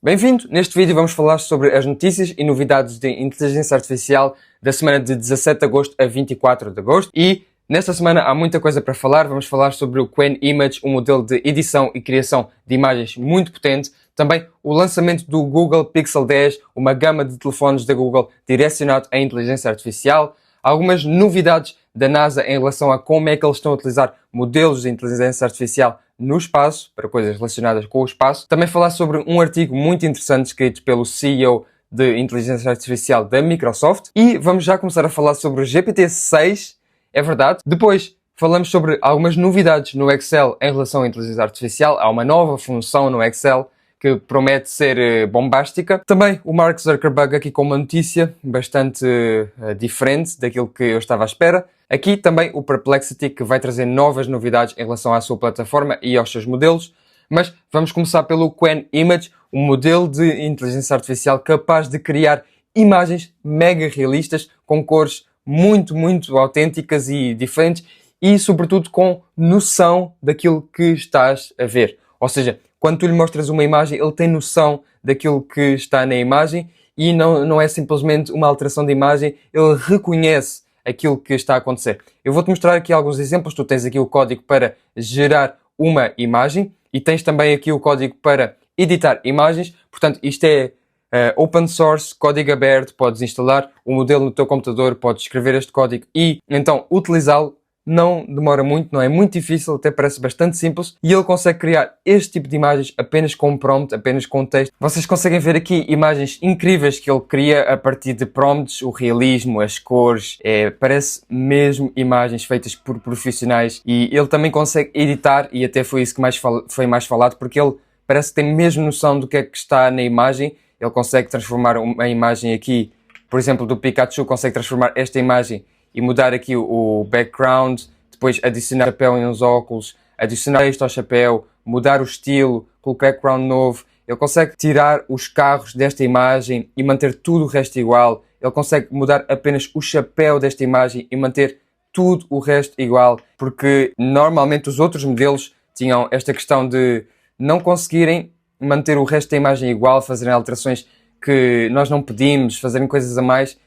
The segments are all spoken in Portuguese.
Bem-vindo! Neste vídeo vamos falar sobre as notícias e novidades de inteligência artificial da semana de 17 de agosto a 24 de agosto. E nesta semana há muita coisa para falar. Vamos falar sobre o Qwen Image, um modelo de edição e criação de imagens muito potente. Também o lançamento do Google Pixel 10, uma gama de telefones da Google direcionado à inteligência artificial. Algumas novidades da NASA em relação a como é que eles estão a utilizar modelos de inteligência artificial no espaço, para coisas relacionadas com o espaço. Também falar sobre um artigo muito interessante escrito pelo CEO de inteligência artificial da Microsoft. E vamos já começar a falar sobre o GPT-6, é verdade. Depois falamos sobre algumas novidades no Excel em relação à inteligência artificial. Há uma nova função no Excel que promete ser bombástica. Também o Mark Zuckerberg aqui com uma notícia bastante diferente daquilo que eu estava à espera. Aqui também o Perplexity, que vai trazer novas novidades em relação à sua plataforma e aos seus modelos. Mas vamos começar pelo Qwen Image, um modelo de inteligência artificial capaz de criar imagens mega realistas com cores muito autênticas e diferentes e, sobretudo, com noção daquilo que estás a ver. Ou seja, quando tu lhe mostras uma imagem, ele tem noção daquilo que está na imagem e não é simplesmente uma alteração de imagem, ele reconhece aquilo que está a acontecer. Eu vou-te mostrar aqui alguns exemplos. Tu tens aqui o código para gerar uma imagem e tens também aqui o código para editar imagens. Portanto, isto é open source, código aberto, podes instalar o modelo no teu computador, podes escrever este código e então utilizá-lo. Não demora muito, não é muito difícil, até parece bastante simples e ele consegue criar este tipo de imagens apenas com um prompt, apenas com um texto. Vocês conseguem ver aqui imagens incríveis que ele cria a partir de prompts, o realismo, as cores, parece mesmo imagens feitas por profissionais e ele também consegue editar e até foi isso que foi mais falado porque ele parece que tem mesmo noção do que é que está na imagem. Ele consegue transformar uma imagem aqui, por exemplo, do Pikachu, consegue transformar esta imagem e mudar aqui o background, depois adicionar o chapéu e uns óculos, adicionar texto ao chapéu, mudar o estilo, colocar background novo. Ele consegue tirar os carros desta imagem e manter tudo o resto igual. Ele consegue mudar apenas o chapéu desta imagem e manter tudo o resto igual, porque normalmente os outros modelos tinham esta questão de não conseguirem manter o resto da imagem igual, fazerem alterações que nós não pedimos, fazerem coisas a mais.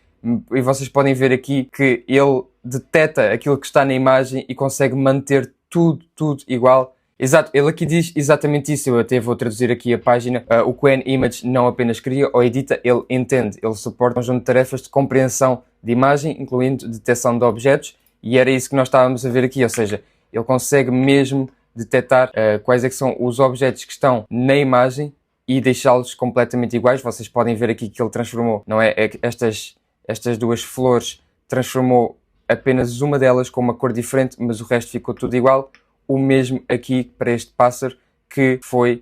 E vocês podem ver aqui que ele detecta aquilo que está na imagem e consegue manter tudo igual. Exato, ele aqui diz exatamente isso. Eu até vou traduzir aqui a página. O Qwen Image não apenas cria ou edita, ele entende. Ele suporta um conjunto de tarefas de compreensão de imagem, incluindo detecção de objetos. E era isso que nós estávamos a ver aqui. Ou seja, ele consegue mesmo detectar quais é que são os objetos que estão na imagem e deixá-los completamente iguais. Vocês podem ver aqui que ele transformou, não é? Estas duas flores, transformou apenas uma delas com uma cor diferente, mas o resto ficou tudo igual. O mesmo aqui para este pássaro que foi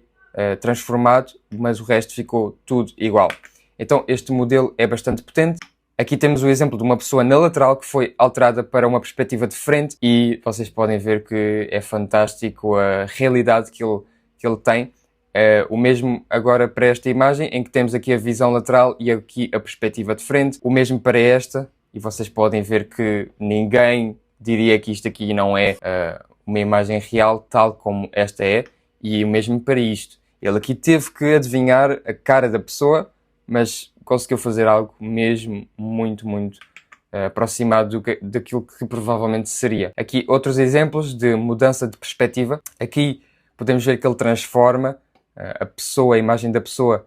transformado, mas o resto ficou tudo igual. Então este modelo é bastante potente. Aqui temos o exemplo de uma pessoa na lateral que foi alterada para uma perspectiva de frente e vocês podem ver que é fantástico a realidade que ele tem. O mesmo agora para esta imagem, em que temos aqui a visão lateral e aqui a perspectiva de frente. O mesmo para esta, e vocês podem ver que ninguém diria que isto aqui não é uma imagem real, tal como esta é. E o mesmo para isto. Ele aqui teve que adivinhar a cara da pessoa, mas conseguiu fazer algo mesmo muito aproximado daquilo que provavelmente seria. Aqui outros exemplos de mudança de perspectiva. Aqui podemos ver que ele transforma a pessoa, a imagem da pessoa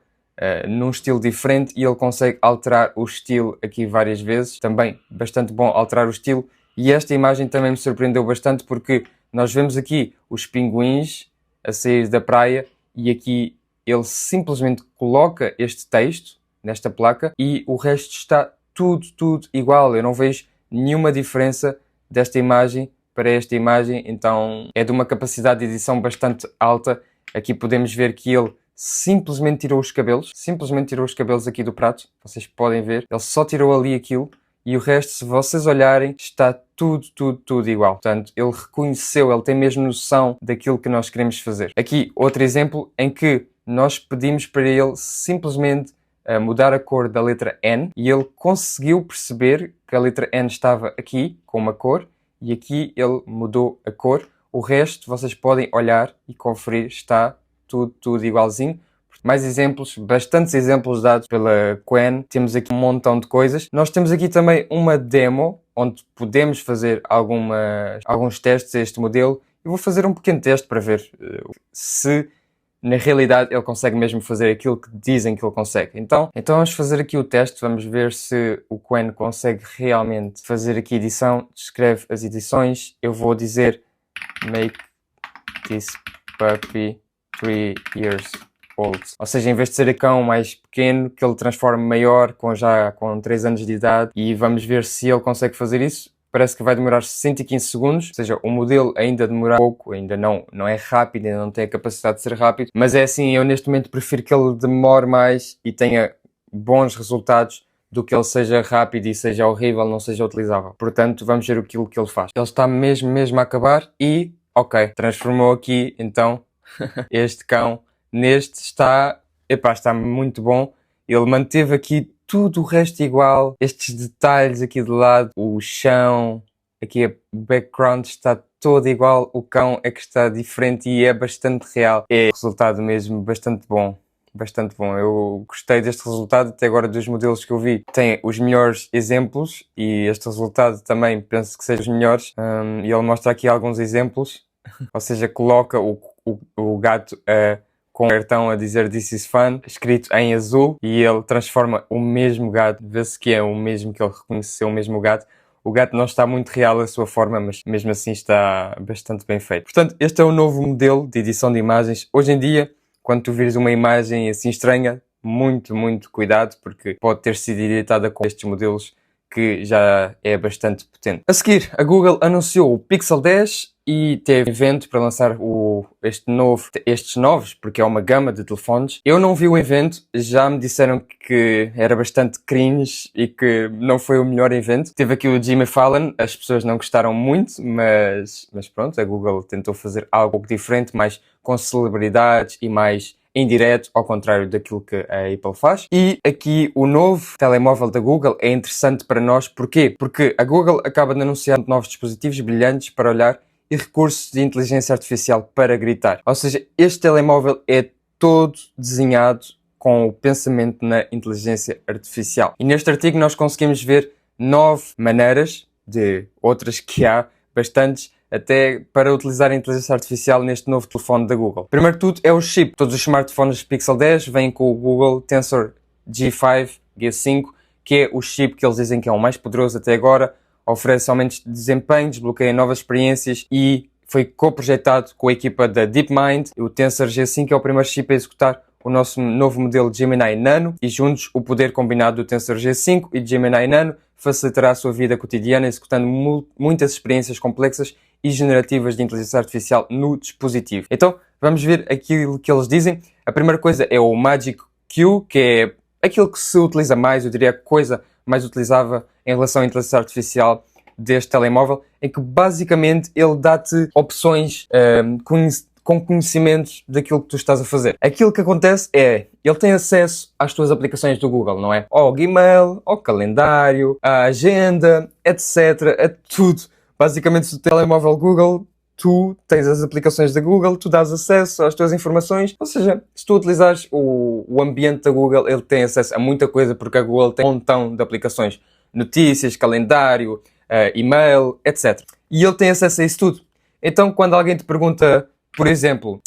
num estilo diferente e ele consegue alterar o estilo aqui várias vezes. Também bastante bom alterar o estilo. E esta imagem também me surpreendeu bastante porque nós vemos aqui os pinguins a sair da praia e aqui ele simplesmente coloca este texto nesta placa e o resto está tudo igual. Eu não vejo nenhuma diferença desta imagem para esta imagem, então é de uma capacidade de edição bastante alta. Aqui podemos ver que ele simplesmente tirou os cabelos aqui do prato. Vocês podem ver, ele só tirou ali aquilo e o resto, se vocês olharem, está tudo igual. Portanto, ele reconheceu, ele tem mesmo noção daquilo que nós queremos fazer. Aqui, outro exemplo em que nós pedimos para ele simplesmente mudar a cor da letra N e ele conseguiu perceber que a letra N estava aqui com uma cor e aqui ele mudou a cor. O resto vocês podem olhar e conferir, está tudo igualzinho. mais exemplos, bastantes exemplos dados pela Qwen. Temos aqui um montão de coisas. Nós temos aqui também uma demo, onde podemos fazer alguns testes a este modelo. Eu vou fazer um pequeno teste para ver se na realidade ele consegue mesmo fazer aquilo que dizem que ele consegue. Então vamos fazer aqui o teste, vamos ver se o Qwen consegue realmente fazer aqui edição. Descreve as edições. Eu vou dizer make this puppy 3 years old. Ou seja, em vez de ser a cão mais pequeno, que ele transforme maior, já com 3 anos de idade. E vamos ver se ele consegue fazer isso. Parece que vai demorar 115 segundos, ou seja, o modelo ainda demora pouco, ainda não é rápido, ainda não tem a capacidade de ser rápido. Mas é assim, eu neste momento prefiro que ele demore mais e tenha bons resultados do que ele seja rápido e seja horrível, não seja utilizável. Portanto, vamos ver aquilo que ele faz. Ele está mesmo a acabar e, ok, transformou aqui, então, este cão neste está muito bom. Ele manteve aqui tudo o resto igual, estes detalhes aqui do lado, o chão, aqui o background está todo igual, o cão é que está diferente e é bastante real. É resultado mesmo bastante bom, bastante bom. Eu gostei deste resultado, até agora dos modelos que eu vi. Tem os melhores exemplos e este resultado também penso que seja os melhores. E ele mostra aqui alguns exemplos, ou seja, coloca o gato com o cartão a dizer This is fun, escrito em azul, e ele transforma o mesmo gato, vê-se que é o mesmo, que ele reconheceu o mesmo gato. O gato não está muito real a sua forma, mas mesmo assim está bastante bem feito. Portanto, este é o novo modelo de edição de imagens. Hoje em dia, quando tu vires uma imagem assim estranha, muito cuidado, porque pode ter sido editada com estes modelos, que já é bastante potente. A seguir, a Google anunciou o Pixel 10 e teve evento para lançar estes novos, porque é uma gama de telefones. Eu não vi o evento, já me disseram que era bastante cringe e que não foi o melhor evento. Teve aqui o Jimmy Fallon, as pessoas não gostaram muito, mas pronto, a Google tentou fazer algo diferente, mais com celebridades e mais em direto, ao contrário daquilo que a Apple faz. E aqui o novo telemóvel da Google é interessante para nós. Porquê? Porque a Google acaba de anunciar novos dispositivos brilhantes para olhar e recursos de inteligência artificial para gritar. Ou seja, este telemóvel é todo desenhado com o pensamento na inteligência artificial. E neste artigo nós conseguimos ver 9 maneiras, de outras que há bastantes, até para utilizar a inteligência artificial neste novo telefone da Google. Primeiro de tudo é o chip. Todos os smartphones Pixel 10 vêm com o Google Tensor G5, que é o chip que eles dizem que é o mais poderoso até agora, oferece aumentos de desempenho, desbloqueia novas experiências e foi co-projetado com a equipa da DeepMind. O Tensor G5 é o primeiro chip a executar o nosso novo modelo Gemini Nano e juntos o poder combinado do Tensor G5 e de Gemini Nano facilitará a sua vida cotidiana executando muitas experiências complexas e generativas de inteligência artificial no dispositivo. Então, vamos ver aquilo que eles dizem. A primeira coisa é o Magic Q, que é aquilo que se utiliza mais, eu diria a coisa mais utilizada em relação à inteligência artificial deste telemóvel, em que basicamente ele dá-te opções com conhecimentos daquilo que tu estás a fazer. Aquilo que acontece é, ele tem acesso às tuas aplicações do Google, não é? Ao Gmail, ao calendário, à agenda, etc. É tudo. Basicamente, se o telemóvel Google, tu tens as aplicações da Google, tu dás acesso às tuas informações. Ou seja, se tu utilizares o ambiente da Google, ele tem acesso a muita coisa, porque a Google tem um montão de aplicações. Notícias, calendário, e-mail, etc. E ele tem acesso a isso tudo. Então, quando alguém te pergunta, por exemplo,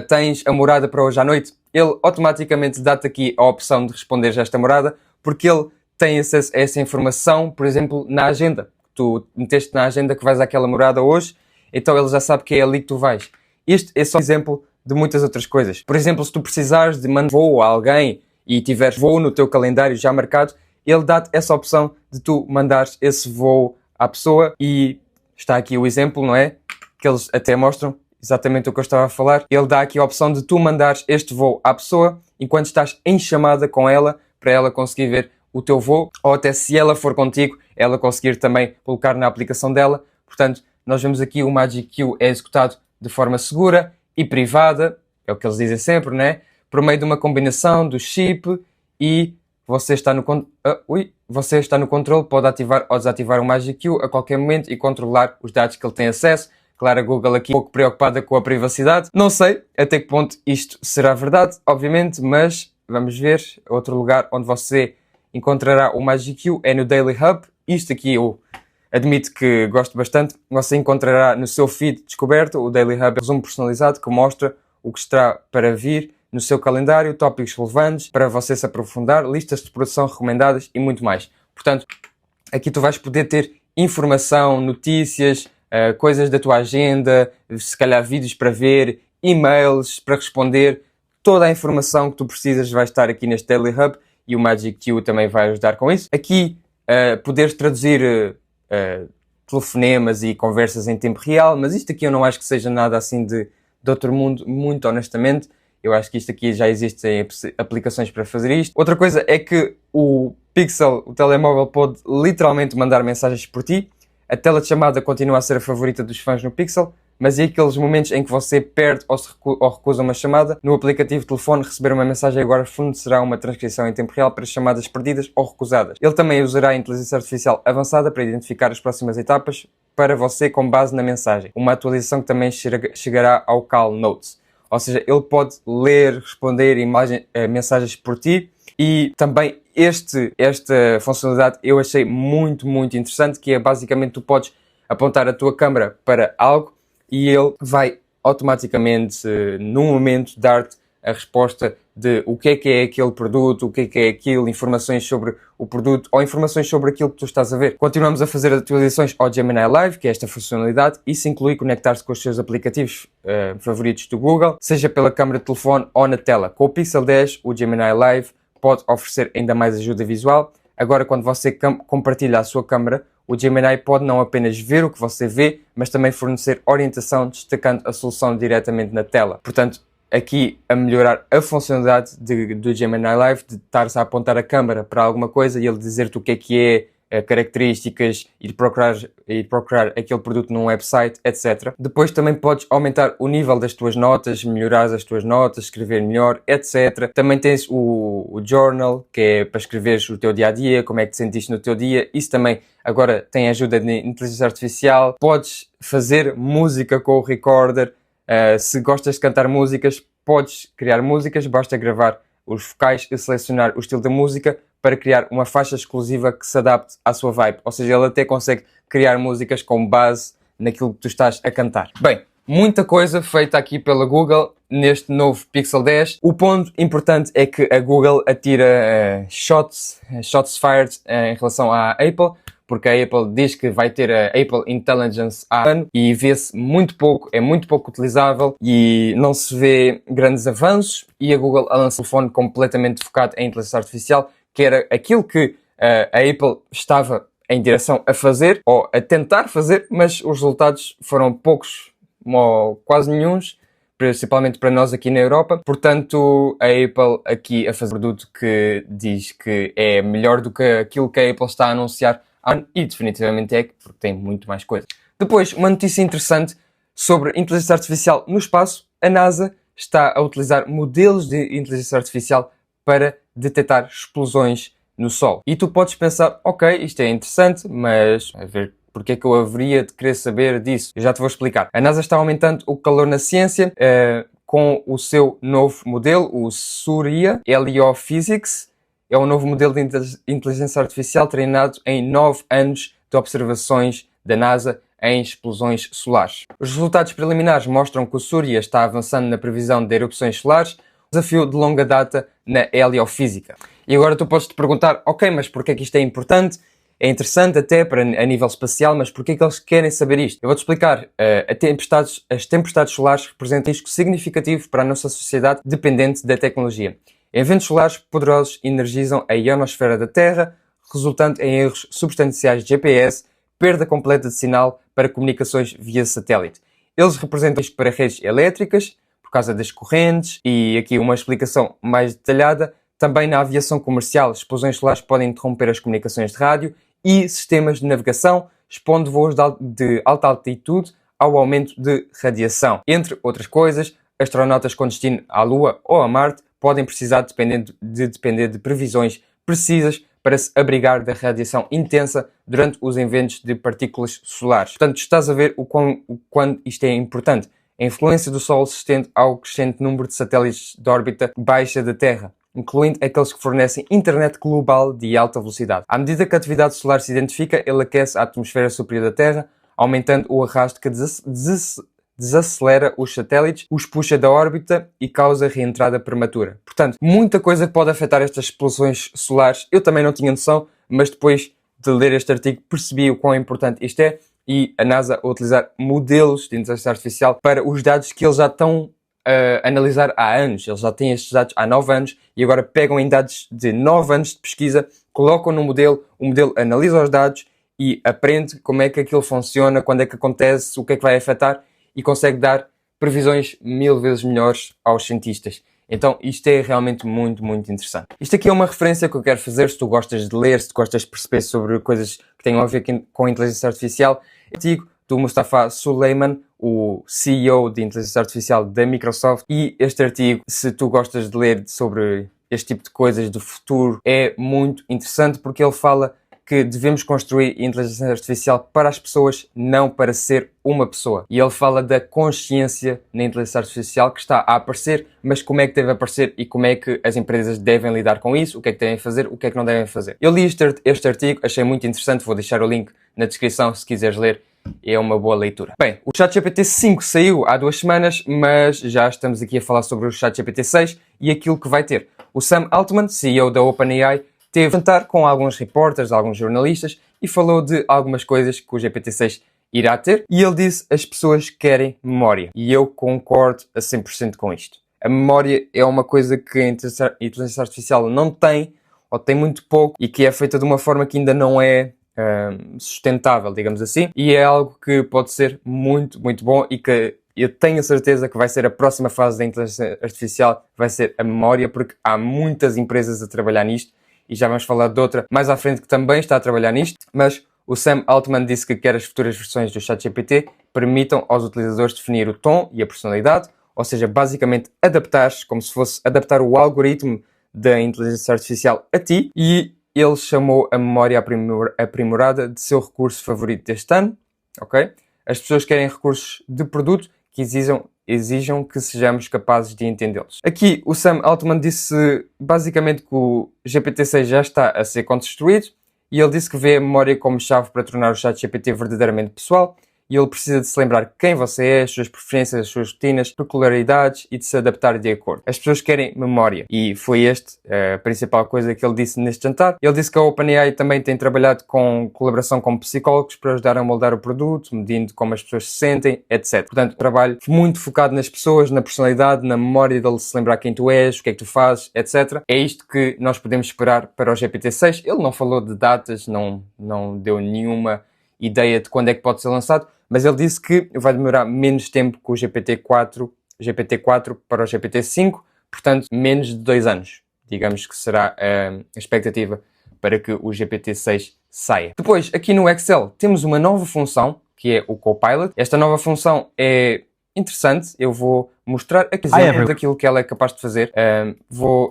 tens a morada para hoje à noite, ele automaticamente dá-te aqui a opção de responder a esta morada, porque ele tem acesso a essa informação, por exemplo, na agenda. Tu meteste na agenda que vais àquela morada hoje, então ele já sabe que é ali que tu vais. Isto é só um exemplo de muitas outras coisas. Por exemplo, se tu precisares de mandar voo a alguém e tiveres voo no teu calendário já marcado, ele dá-te essa opção de tu mandares esse voo à pessoa e está aqui o exemplo, não é? Que eles até mostram exatamente o que eu estava a falar. Ele dá aqui a opção de tu mandares este voo à pessoa enquanto estás em chamada com ela, para ela conseguir ver o teu voo, ou até se ela for contigo, ela conseguir também colocar na aplicação dela. Portanto, nós vemos aqui o Magic Q é executado de forma segura e privada, é o que eles dizem sempre, né? Por meio de uma combinação do chip e você está no controle, pode ativar ou desativar o Magic Q a qualquer momento e controlar os dados que ele tem acesso. Claro, a Google aqui um pouco preocupada com a privacidade. Não sei até que ponto isto será verdade, obviamente, mas vamos ver. Outro lugar onde você encontrará o Magic Q é no Daily Hub. Isto aqui eu admito que gosto bastante. Você encontrará no seu feed descoberto. O Daily Hub é um resumo personalizado que mostra o que está para vir no seu calendário, tópicos relevantes para você se aprofundar, listas de produção recomendadas e muito mais. Portanto, aqui tu vais poder ter informação, notícias, coisas da tua agenda, se calhar vídeos para ver, e-mails para responder. Toda a informação que tu precisas vai estar aqui neste Daily Hub e o Magic Q também vai ajudar com isso. Aqui, poderes traduzir telefonemas e conversas em tempo real, mas isto aqui eu não acho que seja nada assim de outro mundo, muito honestamente. Eu acho que isto aqui já existem aplicações para fazer isto. Outra coisa é que o Pixel, o telemóvel, pode literalmente mandar mensagens por ti. A tela de chamada continua a ser a favorita dos fãs no Pixel, mas é aqueles momentos em que você perde ou recusa uma chamada, no aplicativo de telefone receber uma mensagem agora fornecerá uma transcrição em tempo real para chamadas perdidas ou recusadas. Ele também usará a inteligência artificial avançada para identificar as próximas etapas para você com base na mensagem. Uma atualização que também chegará ao Call Notes. Ou seja, ele pode ler, responder mensagens por ti. E também esta funcionalidade eu achei muito interessante, que é basicamente tu podes apontar a tua câmera para algo e ele vai automaticamente, num momento, dar-te a resposta de o que é aquele produto, o que é aquilo, informações sobre o produto ou informações sobre aquilo que tu estás a ver. Continuamos a fazer atualizações ao Gemini Live, que é esta funcionalidade. Isso inclui conectar-se com os seus aplicativos favoritos do Google, seja pela câmera de telefone ou na tela. Com o Pixel 10, o Gemini Live pode oferecer ainda mais ajuda visual. Agora, quando você compartilha a sua câmera, o Gemini pode não apenas ver o que você vê, mas também fornecer orientação, destacando a solução diretamente na tela. Portanto, aqui a melhorar a funcionalidade do Gemini Live, de estares a apontar a câmera para alguma coisa e ele dizer-te o que é, características, ir procurar aquele produto num website, etc. Depois também podes aumentar o nível das tuas notas, melhorar as tuas notas, escrever melhor, etc. Também tens o Journal, que é para escreveres o teu dia-a-dia, como é que te sentiste no teu dia. Isso também agora tem ajuda de inteligência artificial. Podes fazer música com o Recorder. Se gostas de cantar músicas, podes criar músicas, basta gravar os vocais e selecionar o estilo da música para criar uma faixa exclusiva que se adapte à sua vibe. Ou seja, ele até consegue criar músicas com base naquilo que tu estás a cantar. Bem, muita coisa feita aqui pela Google neste novo Pixel 10. O ponto importante é que a Google atira shots fired em relação à Apple, porque a Apple diz que vai ter a Apple Intelligence há ano e vê-se muito pouco, é muito pouco utilizável e não se vê grandes avanços, e a Google lança um telefone completamente focado em inteligência artificial, que era aquilo que a Apple estava em direção a fazer, ou a tentar fazer, mas os resultados foram poucos, ou quase nenhuns, principalmente para nós aqui na Europa. Portanto, a Apple aqui a fazer um produto que diz que é melhor do que aquilo que a Apple está a anunciar, e definitivamente é, porque tem muito mais coisas. Depois, uma notícia interessante sobre inteligência artificial no espaço. A NASA está a utilizar modelos de inteligência artificial para detectar explosões no Sol. E tu podes pensar, ok, isto é interessante, mas a ver, porque é que eu haveria de querer saber disso? Eu já te vou explicar. A NASA está aumentando o calor na ciência com o seu novo modelo, o Surya LEO Physics. É um novo modelo de inteligência artificial treinado em 9 anos de observações da NASA em explosões solares. Os resultados preliminares mostram que o Surya está avançando na previsão de erupções solares, um desafio de longa data na heliofísica. E agora tu podes te perguntar, ok, mas porquê é que isto é importante? É interessante até a nível espacial, mas porquê é que eles querem saber isto? Eu vou-te explicar. As tempestades solares representam um risco significativo para a nossa sociedade dependente da tecnologia. Eventos solares poderosos energizam a ionosfera da Terra, resultando em erros substanciais de GPS, perda completa de sinal para comunicações via satélite. Eles representam risco para redes elétricas, por causa das correntes, e aqui uma explicação mais detalhada. Também na aviação comercial, explosões solares podem interromper as comunicações de rádio e sistemas de navegação, expondo voos de alta altitude ao aumento de radiação. Entre outras coisas, astronautas com destino à Lua ou a Marte podem precisar de depender de previsões precisas para se abrigar da radiação intensa durante os eventos de partículas solares. Portanto, estás a ver o quão isto é importante. A influência do Sol se estende ao crescente número de satélites de órbita baixa da Terra, incluindo aqueles que fornecem internet global de alta velocidade. À medida que a atividade solar se identifica, ele aquece a atmosfera superior da Terra, aumentando o arrasto que desacelera os satélites, os puxa da órbita e causa reentrada prematura. Portanto, muita coisa pode afetar estas explosões solares. Eu também não tinha noção, mas depois de ler este artigo percebi o quão importante isto é, e a NASA a utilizar modelos de inteligência artificial para os dados que eles já estão a analisar há anos. Eles já têm estes dados há 9 anos e agora pegam em dados de 9 anos de pesquisa, colocam no modelo, o modelo analisa os dados e aprende como é que aquilo funciona, quando é que acontece, o que é que vai afetar, e consegue dar previsões 1000 vezes melhores aos cientistas. Então isto é realmente muito, muito interessante. Isto aqui é uma referência que eu quero fazer se tu gostas de ler, se tu gostas de perceber sobre coisas que tenham a ver com inteligência artificial. Artigo do Mustafa Suleyman, o CEO de inteligência artificial da Microsoft, e este artigo, se tu gostas de ler sobre este tipo de coisas do futuro, é muito interessante porque ele fala que devemos construir inteligência artificial para as pessoas, não para ser uma pessoa. E ele fala da consciência na inteligência artificial que está a aparecer, mas como é que deve aparecer e como é que as empresas devem lidar com isso, o que é que devem fazer, o que é que não devem fazer. Eu li este artigo, achei muito interessante, vou deixar o link na descrição se quiseres ler, é uma boa leitura. Bem, o ChatGPT 5 saiu há 2 semanas, mas já estamos aqui a falar sobre o ChatGPT 6 e aquilo que vai ter. O Sam Altman, CEO da OpenAI, teve a jantar com alguns reporters, alguns jornalistas e falou de algumas coisas que o GPT-6 irá ter. E ele disse que as pessoas querem memória. E eu concordo a 100% com isto. A memória é uma coisa que a inteligência artificial não tem, ou tem muito pouco, e que é feita de uma forma que ainda não é sustentável, digamos assim. E é algo que pode ser muito, muito bom e que eu tenho a certeza que vai ser a próxima fase da inteligência artificial, vai ser a memória, porque há muitas empresas a trabalhar nisto. E já vamos falar de outra mais à frente que também está a trabalhar nisto, mas o Sam Altman disse que quer as futuras versões do ChatGPT permitam aos utilizadores definir o tom e a personalidade, ou seja, basicamente adaptar-se, como se fosse adaptar o algoritmo da inteligência artificial a ti, e ele chamou a memória aprimorada de seu recurso favorito deste ano, ok? As pessoas querem recursos de produto que exijam que sejamos capazes de entendê-los. Aqui o Sam Altman disse basicamente que o GPT-6 já está a ser construído e ele disse que vê a memória como chave para tornar o ChatGPT verdadeiramente pessoal e ele precisa de se lembrar quem você é, as suas preferências, as suas rotinas, peculiaridades e de se adaptar de acordo. As pessoas querem memória e foi a principal coisa que ele disse neste jantar. Ele disse que a OpenAI também tem trabalhado com colaboração com psicólogos para ajudar a moldar o produto, medindo como as pessoas se sentem, etc. Portanto, trabalho muito focado nas pessoas, na personalidade, na memória dele se lembrar quem tu és, o que é que tu fazes, etc. É isto que nós podemos esperar para o GPT-6. Ele não falou de datas, não deu nenhuma ideia de quando é que pode ser lançado, mas ele disse que vai demorar menos tempo que o GPT-4 para o GPT-5, portanto, menos de 2 anos. Digamos que será a expectativa para que o GPT-6 saia. Depois, aqui no Excel, temos uma nova função, que é o Copilot. Esta nova função é interessante. Eu vou mostrar aqui exemplo daquilo que ela é capaz de fazer.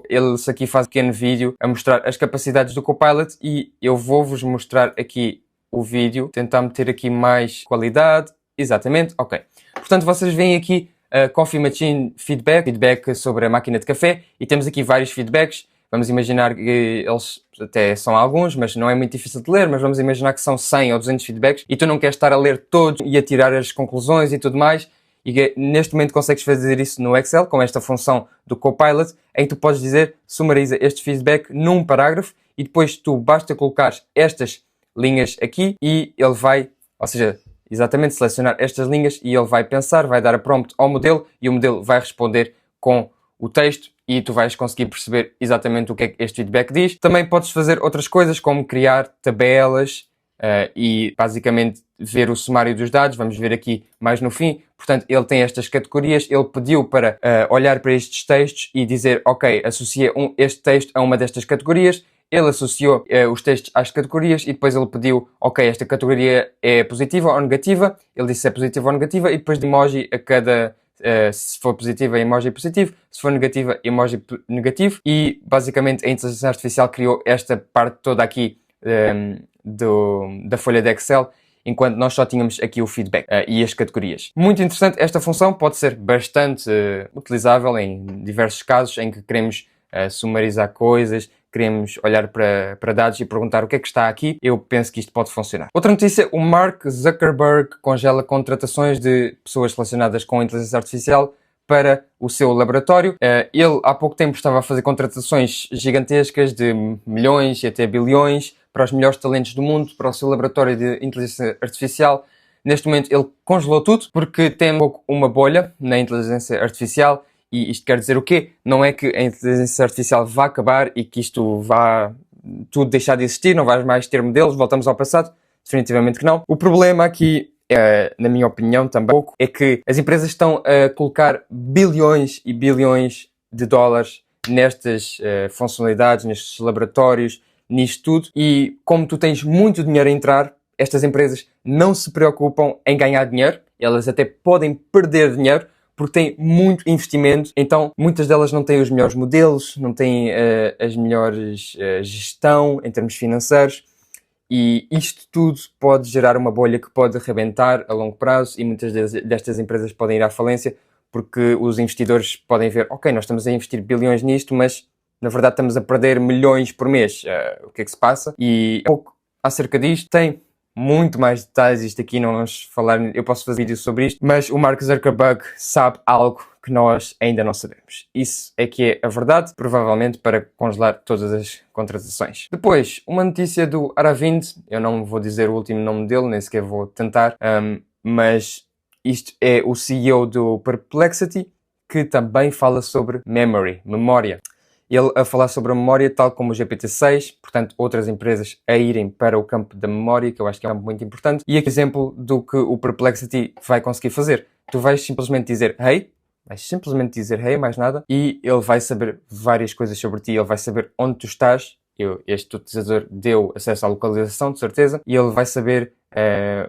Eles aqui fazem um pequeno vídeo a mostrar as capacidades do Copilot e eu vou-vos mostrar aqui o vídeo, tentar meter aqui mais qualidade, exatamente, ok. Portanto, vocês veem aqui Coffee Machine feedback sobre a máquina de café e temos aqui vários feedbacks. Vamos imaginar que eles até são alguns, mas não é muito difícil de ler, mas vamos imaginar que são 100 ou 200 feedbacks e tu não queres estar a ler todos e a tirar as conclusões e tudo mais. E neste momento consegues fazer isso no Excel com esta função do Copilot, em que tu podes dizer, sumariza este feedback num parágrafo e depois tu basta colocar estas linhas aqui e ele vai, ou seja, exatamente selecionar estas linhas e ele vai pensar, vai dar a prompt ao modelo e o modelo vai responder com o texto e tu vais conseguir perceber exatamente o que é que este feedback diz. Também podes fazer outras coisas como criar tabelas e basicamente ver o sumário dos dados. Vamos ver aqui mais no fim. Portanto, ele tem estas categorias, ele pediu para olhar para estes textos e dizer, ok, associa este texto a uma destas categorias. Ele associou os textos às categorias e depois ele pediu, ok, esta categoria é positiva ou negativa. Ele disse se é positiva ou negativa e depois de emoji a cada Se for positiva, emoji positivo. Se for negativa, emoji negativo. E, basicamente, a inteligência artificial criou esta parte toda aqui da folha de Excel, enquanto nós só tínhamos aqui o feedback e as categorias. Muito interessante, esta função pode ser bastante utilizável em diversos casos em que queremos sumarizar coisas, queremos olhar para dados e perguntar o que é que está aqui. Eu penso que isto pode funcionar. Outra notícia, o Mark Zuckerberg congela contratações de pessoas relacionadas com a inteligência artificial para o seu laboratório. Ele há pouco tempo estava a fazer contratações gigantescas de milhões e até bilhões para os melhores talentos do mundo, para o seu laboratório de inteligência artificial. Neste momento ele congelou tudo porque tem um pouco uma bolha na inteligência artificial. E isto quer dizer o quê? Não é que a inteligência artificial vá acabar e que isto vá tudo deixar de existir, não vais mais ter modelos, voltamos ao passado? Definitivamente que não. O problema aqui, na minha opinião também, é que as empresas estão a colocar bilhões e bilhões de dólares nestas funcionalidades, nestes laboratórios, nisto tudo, e como tu tens muito dinheiro a entrar, estas empresas não se preocupam em ganhar dinheiro, elas até podem perder dinheiro, porque têm muito investimento, então muitas delas não têm os melhores modelos, não têm as melhores gestão em termos financeiros, e isto tudo pode gerar uma bolha que pode arrebentar a longo prazo, e muitas destas empresas podem ir à falência, porque os investidores podem ver, ok, nós estamos a investir bilhões nisto, mas na verdade estamos a perder milhões por mês. O que é que se passa? E um pouco acerca disto, tem muito mais detalhes, isto aqui não vamos falar, eu posso fazer vídeo sobre isto, mas o Mark Zuckerberg sabe algo que nós ainda não sabemos. Isso é que é a verdade, provavelmente para congelar todas as contratações. Depois, uma notícia do Aravind, eu não vou dizer o último nome dele, nem sequer vou tentar, mas isto é o CEO do Perplexity, que também fala sobre memória. Ele a falar sobre a memória, tal como o GPT-6, portanto, outras empresas a irem para o campo da memória, que eu acho que é um campo muito importante. E aqui exemplo do que o Perplexity vai conseguir fazer. Tu vais simplesmente dizer hey, mais nada, e ele vai saber várias coisas sobre ti, ele vai saber onde tu estás. Este utilizador deu acesso à localização, de certeza, e ele vai saber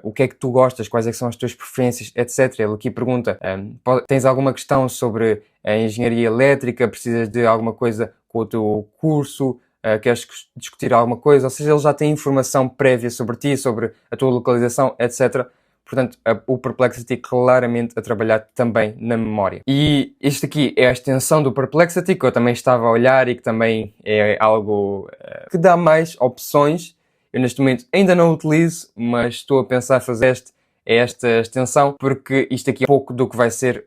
o que é que tu gostas, quais é que são as tuas preferências, etc. Ele aqui pergunta, tens alguma questão sobre a engenharia elétrica, precisas de alguma coisa com o teu curso, queres discutir alguma coisa, ou seja, ele já tem informação prévia sobre ti, sobre a tua localização, etc. Portanto, o Perplexity claramente a trabalhar também na memória. E isto aqui é a extensão do Perplexity, que eu também estava a olhar e que também é algo que dá mais opções. Eu neste momento ainda não utilizo, mas estou a pensar fazer esta extensão, porque isto aqui é um pouco do que vai ser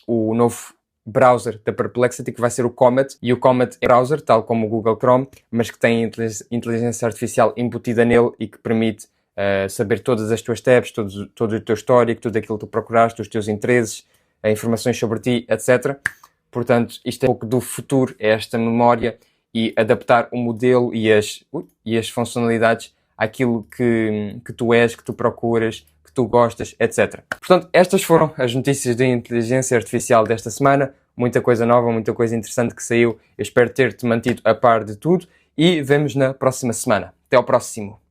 o novo browser da Perplexity, que vai ser o Comet. E o Comet é um browser, tal como o Google Chrome, mas que tem inteligência artificial embutida nele e que permite saber todas as tuas tabs, todo o teu histórico, tudo aquilo que tu procuraste, os teus interesses, informações sobre ti, etc. Portanto, isto é um pouco do futuro, é esta memória e adaptar o modelo e as funcionalidades àquilo que tu és, que tu procuras, que tu gostas, etc. Portanto, estas foram as notícias de inteligência artificial desta semana. Muita coisa nova, muita coisa interessante que saiu. Eu espero ter-te mantido a par de tudo e vemos na próxima semana. Até ao próximo.